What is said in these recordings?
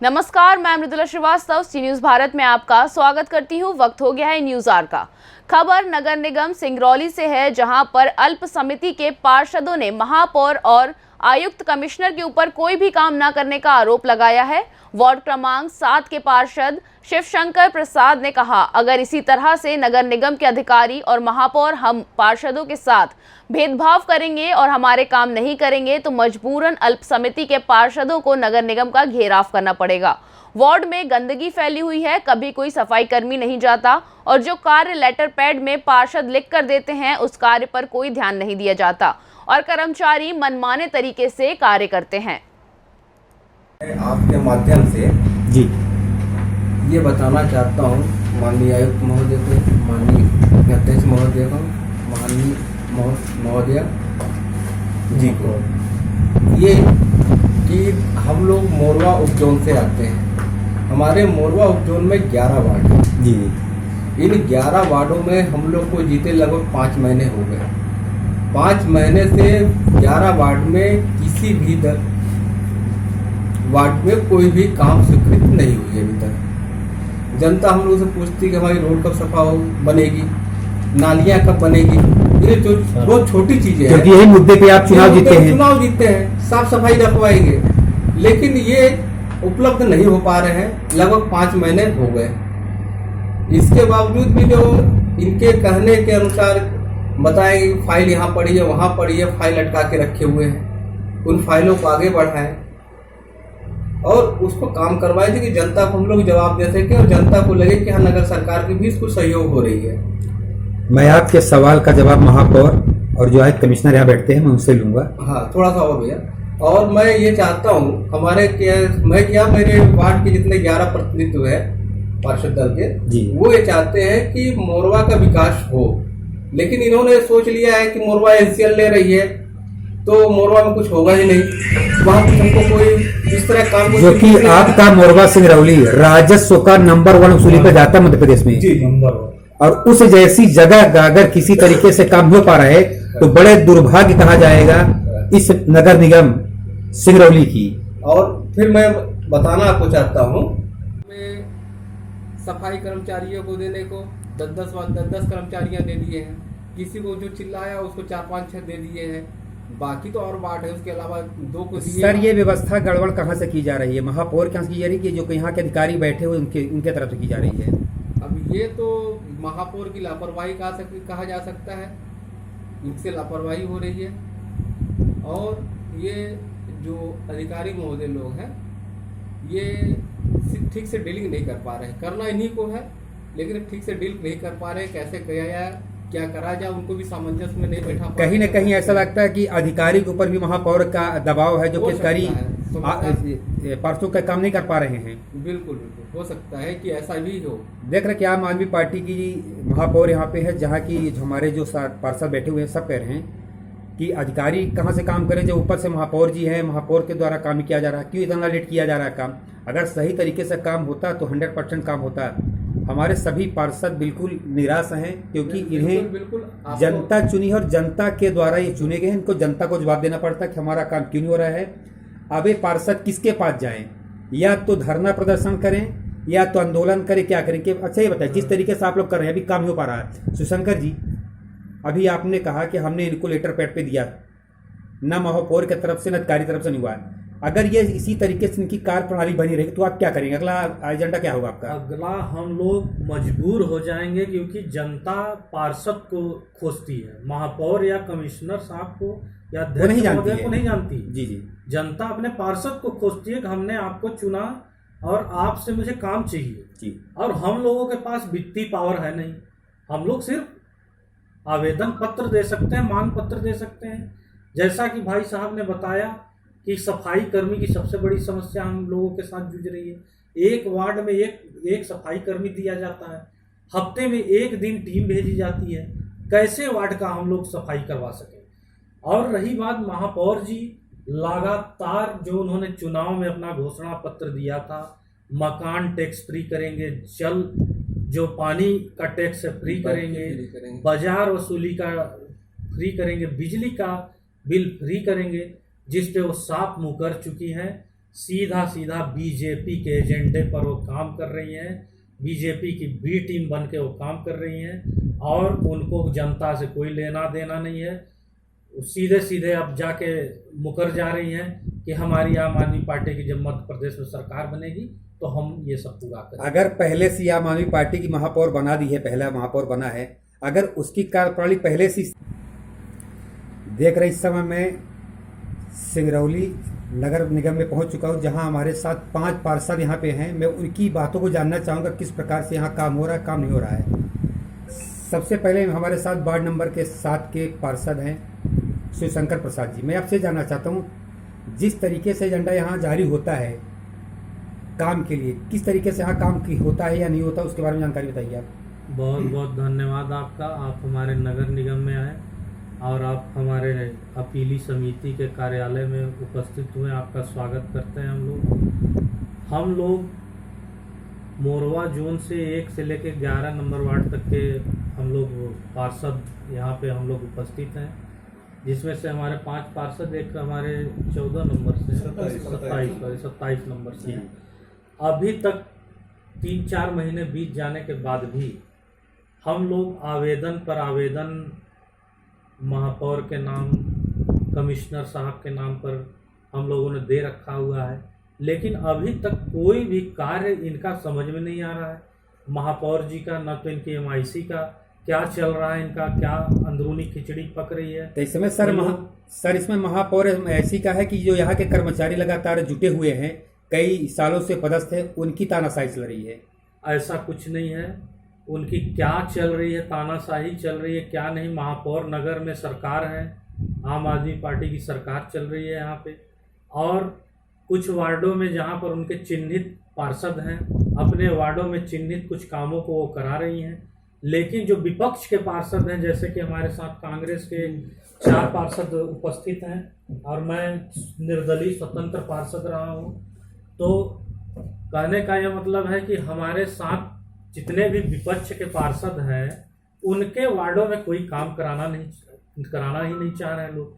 नमस्कार, मैं मृदुला श्रीवास्तव सी न्यूज भारत में आपका स्वागत करती हूं। वक्त हो गया है न्यूज आवर का। खबर नगर निगम सिंगरौली से है, जहां पर अल्प समिति के पार्षदों ने महापौर और आयुक्त कमिश्नर के ऊपर कोई भी काम न करने का आरोप लगाया है। वार्ड क्रमांक 7 के पार्षद शिवशंकर प्रसाद ने कहा, अगर इसी तरह से नगर निगम के अधिकारी और महापौर हम पार्षदों के साथ भेदभाव करेंगे और हमारे काम नहीं करेंगे तो मजबूरन अल्प समिति के पार्षदों को नगर निगम का घेराव करना पड़ेगा। वार्ड में गंदगी फैली हुई है, कभी कोई सफाई कर्मी नहीं जाता और जो कार्य लेटर पैड में पार्षद लिख कर देते हैं उस कार्य पर कोई ध्यान नहीं दिया जाता और कर्मचारी मनमाने तरीके से कार्य करते हैं। आपके माध्यम से जी ये बताना चाहता हूँ माननीय आयुक्त महोदय को, माननीय अध्यक्ष महोदय को, माननीय महोदय जी को, ये कि हम लोग मोरवा उपजोन से आते हैं। हमारे मोरवा उपजोन में 11 वार्ड हैं। जी इन 11 वार्डों में हम लोग को जीते लगभग 5 महीने हो गए। 5 महीने से 11 वार्ड में किसी भी वार्ड में कोई भी काम स्वीकृत नहीं हुई अभी तक। जनता हम लोग से पूछती कि हमारी रोड कब सफा हो बनेगी, नालियां कब बनेगी। ये जो बहुत छोटी चीजें हैं, यही मुद्दे पे आप चुनाव जीते हैं, साफ सफाई रखवाएंगे, लेकिन ये उपलब्ध नहीं हो पा रहे हैं। लगभग 5 महीने हो गए। इसके बावजूद भी जो इनके कहने के अनुसार बताएंगे फाइल यहाँ पड़ी है, वहाँ पड़ी है, फाइल अटका के रखे हुए हैं, उन फाइलों को आगे बढ़ाएं और उसको काम करवाएं कि जनता को हम लोग जवाब दे सकें और जनता को लगे कि हाँ नगर सरकार की भी इसको सहयोग हो रही है। मैं आपके सवाल का जवाब महापौर और जो आयुक्त कमिश्नर यहाँ बैठते हैं मैं उनसे लूंगा। हाँ, थोड़ा सा और भैया। और मैं ये चाहता हूँ हमारे मेरे वार्ड के जितने 11 प्रतिनिधित्व है पार्षद दल के जी, वो ये चाहते हैं कि मोरवा का विकास हो, लेकिन इन्होंने सोच लिया है कि मोरवा एनसीएल ले रही है तो मोरवा में कुछ होगा ही नहीं। वहाँ कुछ हमको कोई इस तरह काम, जो कि आपका मोरवा सिंगरौली राजस्व का नंबर 1 वसूली पे जाता है मध्य प्रदेश में जी, नंबर 1। और उस जैसी जगह अगर किसी तरीके से काम हो पा रहा है तो बड़े दुर्भाग्य कहा जाएगा इस नगर निगम सिंगरौली की। और फिर मैं बताना आपको चाहता हूँ, सफाई कर्मचारियों को देने को 10 कर्मचारियां दे दिए हैं। किसी को जो चिल्लाया उसको 4-5-6 दे दिए हैं। बाकी तो और वार्ड है, उसके अलावा 2 को दिए। सर, ये व्यवस्था गड़बड़ कहाँ से की जा रही है? महापौर कहाँ से की जा रही है कि जो यहाँ के अधिकारी बैठे हुए उनके तरफ से की जा रही है? अब ये तो महापौर की लापरवाही कहा जा सकता है, उनसे लापरवाही हो रही है। और ये जो अधिकारी महोदय लोग हैं ये ठीक से डीलिंग नहीं कर पा रहे हैं। करना इन्हीं को है, लेकिन ठीक से डील नहीं कर पा रहे। कैसे किया जाए, क्या करा जाए, उनको भी सामंजस्य में नहीं बैठा। कहीं न कहीं ऐसा लगता है कि अधिकारी के ऊपर भी महापौर का दबाव है, जो कि अधिकारी पार्षदों का काम नहीं कर पा रहे हैं। बिल्कुल हो सकता है कि ऐसा भी हो। देख रहे कि आम आदमी पार्टी की महापौर यहाँ पे है, जहाँ की हमारे जो पार्षद बैठे हुए हैं सब कह रहे हैं कि अधिकारी कहाँ से काम करें जब ऊपर से महापौर जी हैं, महापौर के द्वारा काम किया जा रहा है। क्यों इतना लेट किया जा रहा है काम? अगर सही तरीके से काम होता तो 100% काम होता। हमारे सभी पार्षद बिल्कुल निराश हैं क्योंकि इन्हें जनता चुनी है और जनता के द्वारा ये चुने गए हैं। इनको जनता को जवाब देना पड़ता है कि हमारा काम क्यों नहीं हो रहा है। अब ये पार्षद किसके पास जाएं? या तो धरना प्रदर्शन करें या तो आंदोलन करें, क्या करें? कि अच्छा ये बताएं, जिस तरीके से आप लोग कर रहे हैं अभी काम नहीं हो पा रहा है। शिवशंकर जी, अभी आपने कहा कि हमने इनको लेटर पैड पे दिया, न महापौर की तरफ से न अधिकारी तरफ से नहीं हुआ। अगर ये इसी तरीके से इनकी कार्य प्रणाली बनी रहेगी तो आप क्या करेंगे? अगला एजेंडा क्या होगा आपका? अगला हम लोग मजबूर हो जाएंगे, क्योंकि जनता पार्षद को खोजती है, महापौर या कमिश्नर साहब को या अध्यक्ष महोदय को नहीं जानती। जी जी, जनता अपने पार्षद को खोजती है कि हमने आपको चुना और आपसे मुझे काम चाहिए जी। और हम लोगों के पास वित्तीय पावर है नहीं। हम लोग सिर्फ आवेदन पत्र दे सकते हैं, मांग पत्र दे सकते हैं। जैसा कि भाई साहब ने बताया कि सफाई कर्मी की सबसे बड़ी समस्या हम लोगों के साथ जूझ रही है। एक वार्ड में एक सफाई कर्मी दिया जाता है, हफ्ते में 1 दिन टीम भेजी जाती है। कैसे वार्ड का हम लोग सफाई करवा सकें? और रही बात महापौर जी, लगातार जो उन्होंने चुनाव में अपना घोषणा पत्र दिया था, मकान टैक्स फ्री करेंगे, जल जो पानी का टैक्स फ्री करेंगे, बाजार वसूली का फ्री करेंगे, बिजली का बिल फ्री करेंगे, जिस पे वो साफ मुँह कर चुकी हैं। सीधा सीधा बीजेपी के एजेंडे पर वो काम कर रही हैं, बीजेपी की बी टीम बन के वो काम कर रही हैं और उनको जनता से कोई लेना देना नहीं है। सीधे सीधे अब जाके मुकर जा रही हैं कि हमारी आम आदमी पार्टी की जब मध्य प्रदेश में सरकार बनेगी तो हम ये सब पूरा करेंगे। अगर पहले से आम आदमी पार्टी की महापौर बना दी है, पहला महापौर बना है, अगर उसकी कार्यप्रणाली पहले से देख रहे, इस समय मैं सिंगरौली नगर निगम में पहुंच चुका हूं, जहां हमारे साथ 5 पार्षद यहां पे हैं। मैं उनकी बातों को जानना चाहूँगा किस प्रकार से यहाँ काम हो रहा है, काम नहीं हो रहा है। सबसे पहले हमारे साथ वार्ड नंबर के 7 के पार्षद हैं शिवशंकर प्रसाद जी। मैं आपसे जानना चाहता हूँ, जिस तरीके से एजेंडा यहाँ जारी होता है काम के लिए, किस तरीके से यहाँ काम की होता है या नहीं होता, उसके बारे में जानकारी बताइए आप। बहुत बहुत धन्यवाद आपका, आप हमारे नगर निगम में आए और आप हमारे अपीली समिति के कार्यालय में उपस्थित हुए। आपका स्वागत करते हैं हम लोग मोरवा जोन से 1 से लेकर 11 नंबर वार्ड तक के हम लोग पार्षद यहाँ पे हम लोग उपस्थित हैं, जिसमें से हमारे 5 पार्षद, एक हमारे 14 नंबर से 27 नंबर से हैं। अभी तक 3-4 महीने बीत जाने के बाद भी हम लोग आवेदन पर आवेदन महापौर के नाम, कमिश्नर साहब के नाम पर हम लोगों ने दे रखा हुआ है, लेकिन अभी तक कोई भी कार्य इनका समझ में नहीं आ रहा है। महापौर जी का न तो इनकी MIC का क्या चल रहा है, इनका क्या अंदरूनी खिचड़ी पक रही है। तो इस समय सर इसमें महापौर ऐसी का है कि जो यहाँ के कर्मचारी लगातार जुटे हुए हैं, कई सालों से पदस्थ है, उनकी तानाशाही चल रही है। ऐसा कुछ नहीं है, उनकी क्या चल रही है, तानाशाही चल रही है क्या नहीं। महापौर नगर में सरकार है, आम आदमी पार्टी की सरकार चल रही है यहाँ पे, और कुछ वार्डों में जहाँ पर उनके चिन्हित पार्षद हैं, अपने वार्डों में चिन्हित कुछ कामों को वो करा रही हैं। लेकिन जो विपक्ष के पार्षद हैं, जैसे कि हमारे साथ कांग्रेस के 4 पार्षद उपस्थित हैं और मैं निर्दलीय स्वतंत्र पार्षद रहा हूँ, तो कहने का यह मतलब है कि हमारे साथ जितने भी विपक्ष के पार्षद हैं, उनके वार्डों में कोई काम कराना ही नहीं चाह रहे हैं लोग।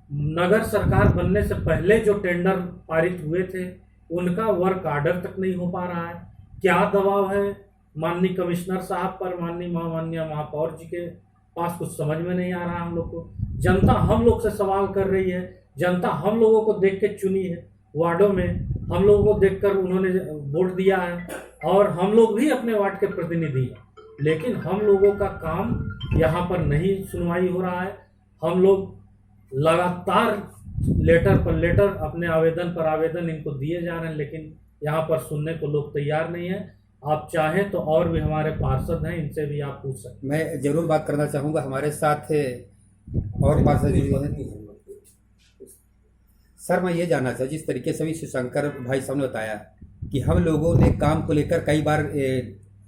नगर सरकार बनने से पहले जो टेंडर पारित हुए थे, उनका वर्क आर्डर तक नहीं हो पा रहा है। क्या दबाव है माननीय कमिश्नर साहब पर, माननीय महापौर जी के पास, कुछ समझ में नहीं आ रहा हम लोग को। जनता हम लोग से सवाल कर रही है, जनता हम लोगों को देख के चुनी है, वार्डों में हम लोगों को देखकर उन्होंने वोट दिया है और हम लोग भी अपने वार्ड के प्रतिनिधि हैं, लेकिन हम लोगों का काम यहाँ पर नहीं सुनवाई हो रहा है। हम लोग लगातार लेटर पर लेटर, अपने आवेदन पर आवेदन इनको दिए जा रहे हैं, लेकिन यहाँ पर सुनने को लोग तैयार नहीं है। आप चाहें तो और भी हमारे पार्षद हैं, इनसे भी आप पूछ सकते हैं। मैं जरूर बात करना चाहूँगा, हमारे साथ और पार्षद जुड़े हैं। सर मैं ये जानना चाहूँ, जिस तरीके से भी शिवशंकर भाई साहब ने बताया कि हम लोगों ने काम को लेकर कई बार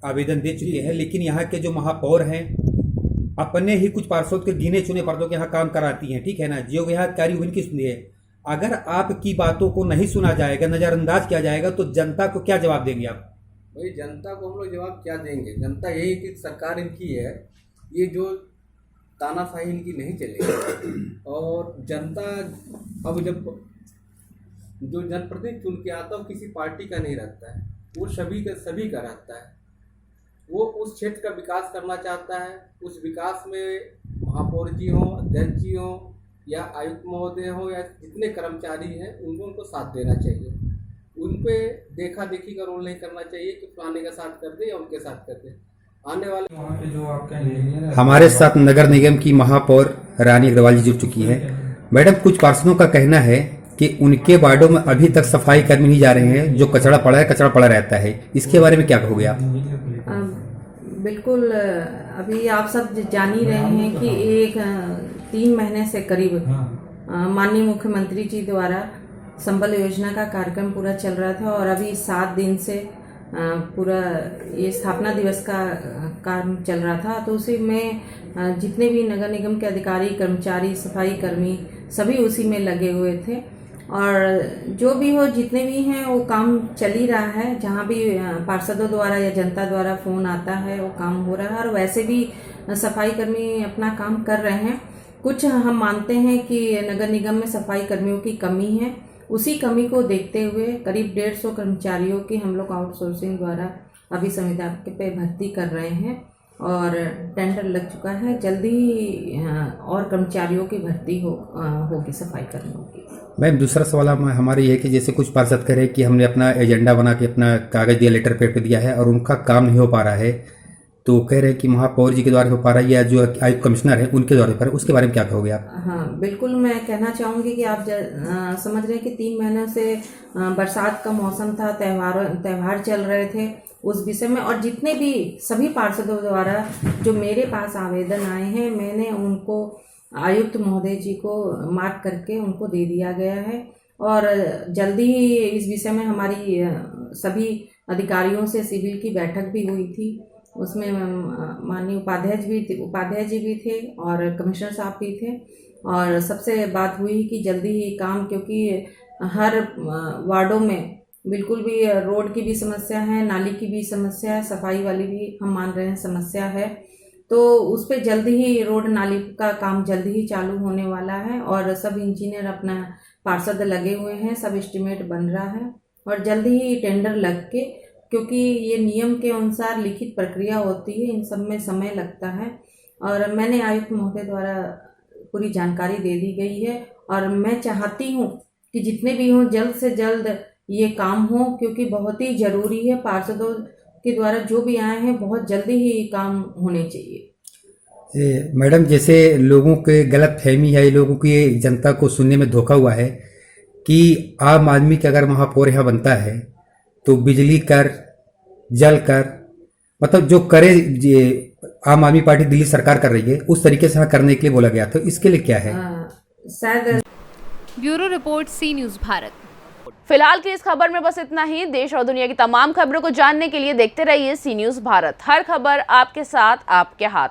आवेदन दे चुके हैं, लेकिन यहाँ के जो महापौर हैं अपने ही कुछ पार्षद के गिने चुने पर्दों के यहाँ काम कराती हैं, ठीक है ना, जो यहाँ कार्य हुई उनकी सुनिए। अगर आपकी बातों को नहीं सुना जाएगा, नज़रअंदाज किया जाएगा, तो जनता को क्या जवाब देंगे आप? भाई जनता को हम लोग जवाब क्या देंगे? जनता यही कि सरकार इनकी है, ये जो तानाशाही इनकी नहीं चलेगी। और जनता अब जब जो जनप्रतिनिधि चुन के आता है, किसी पार्टी का नहीं रहता है, वो सभी का रहता है। वो उस क्षेत्र का विकास करना चाहता है। उस विकास में महापौर जी हों, अध्यक्ष जी हों या आयुक्त महोदय हों या जितने कर्मचारी हैं, उनको साथ देना चाहिए। उन पे देखा देखी का रोल नहीं करना चाहिए कि फलाने का साथ कर दे या उनके साथ कर दे। आने वाले वहाँ पे जो आपका हमारे साथ नगर निगम की महापौर रानी अग्रवाल जी जुड़ चुकी है। मैडम, कुछ पार्षदों का कहना है कि उनके वार्डों में अभी तक सफाई कर्मी नहीं जा रहे हैं, जो कचरा पड़ा रहता है। इसके बारे में क्या कहोगे आप? बिल्कुल, अभी आप सब जान ही रहे हैं कि 3 महीने से करीब माननीय मुख्यमंत्री जी द्वारा संबल योजना का कार्यक्रम पूरा चल रहा था, और अभी 7 दिन से पूरा ये स्थापना दिवस का काम चल रहा था। तो उसी में जितने भी नगर निगम के अधिकारी, कर्मचारी, सफाई कर्मी सभी उसी में लगे हुए थे, और जो भी हो, जितने भी हैं, वो काम चल ही रहा है। जहाँ भी पार्षदों द्वारा या जनता द्वारा फ़ोन आता है, वो काम हो रहा है, और वैसे भी सफाई कर्मी अपना काम कर रहे हैं। कुछ हम मानते हैं कि नगर निगम में सफाई कर्मियों की कमी है। उसी कमी को देखते हुए करीब 150 कर्मचारियों की हम लोग आउटसोर्सिंग द्वारा अभी संविदा पे भर्ती कर रहे हैं और टेंडर लग चुका है। जल्दी ही और कर्मचारियों की भर्ती होगी सफाई कर्मियों की। मैम दूसरा सवाल हमारा ये है कि जैसे कुछ पार्षद कह रहे हैं कि हमने अपना एजेंडा बना के अपना कागज दिया, लेटर पेड पे दिया है और उनका काम नहीं हो पा रहा है, तो कह रहे हैं कि महापौर जी के द्वारा हो पा रहा है या जो आयुक्त कमिश्नर है उनके द्वारा हो पा रहा है, उसके बारे में क्या कहोगे आप? हाँ बिल्कुल, मैं कहना चाहूँगी कि आप समझ रहे हैं कि 3 महीनों से बरसात का मौसम था, त्यौहार चल रहे थे उस विषय में, और जितने भी सभी पार्षदों द्वारा जो मेरे पास आवेदन आए हैं मैंने उनको आयुक्त महोदय जी को मार्क करके उनको दे दिया गया है और जल्दी ही इस विषय में हमारी सभी अधिकारियों से सिविल की बैठक भी हुई थी। उसमें माननीय उपाध्याय जी भी थे और कमिश्नर साहब भी थे और सबसे बात हुई कि जल्दी ही काम, क्योंकि हर वार्डों में बिल्कुल भी रोड की भी समस्या है, नाली की भी समस्या है, सफाई वाली भी हम मान रहे हैं समस्या है, तो उस पर जल्दी ही रोड नाली का काम जल्दी ही चालू होने वाला है और सब इंजीनियर अपना पार्षद लगे हुए हैं, सब एस्टिमेट बन रहा है और जल्दी ही टेंडर लग के, क्योंकि ये नियम के अनुसार लिखित प्रक्रिया होती है, इन सब में समय लगता है और मैंने आयुक्त महोदय द्वारा पूरी जानकारी दे दी गई है और मैं चाहती हूँ कि जितने भी हों जल्द से जल्द ये काम हो, क्योंकि बहुत ही ज़रूरी है। पार्षदों के द्वारा जो भी आए हैं बहुत जल्दी ही काम होने चाहिए। मैडम जैसे लोगों के गलत फहमी है, लोगों की जनता को सुनने में धोखा हुआ है कि आम आदमी के अगर महापौर यहाँ बनता है तो बिजली कर, जल कर, मतलब जो करे आम आदमी पार्टी दिल्ली सरकार कर रही है उस तरीके से करने के लिए बोला गया, तो इसके लिए क्या है? शायद। ब्यूरो रिपोर्ट, सी न्यूज़ भारत। फिलहाल की इस खबर में बस इतना ही। देश और दुनिया की तमाम खबरों को जानने के लिए देखते रहिए सी न्यूज़ भारत। हर खबर आपके साथ, आपके हाथ।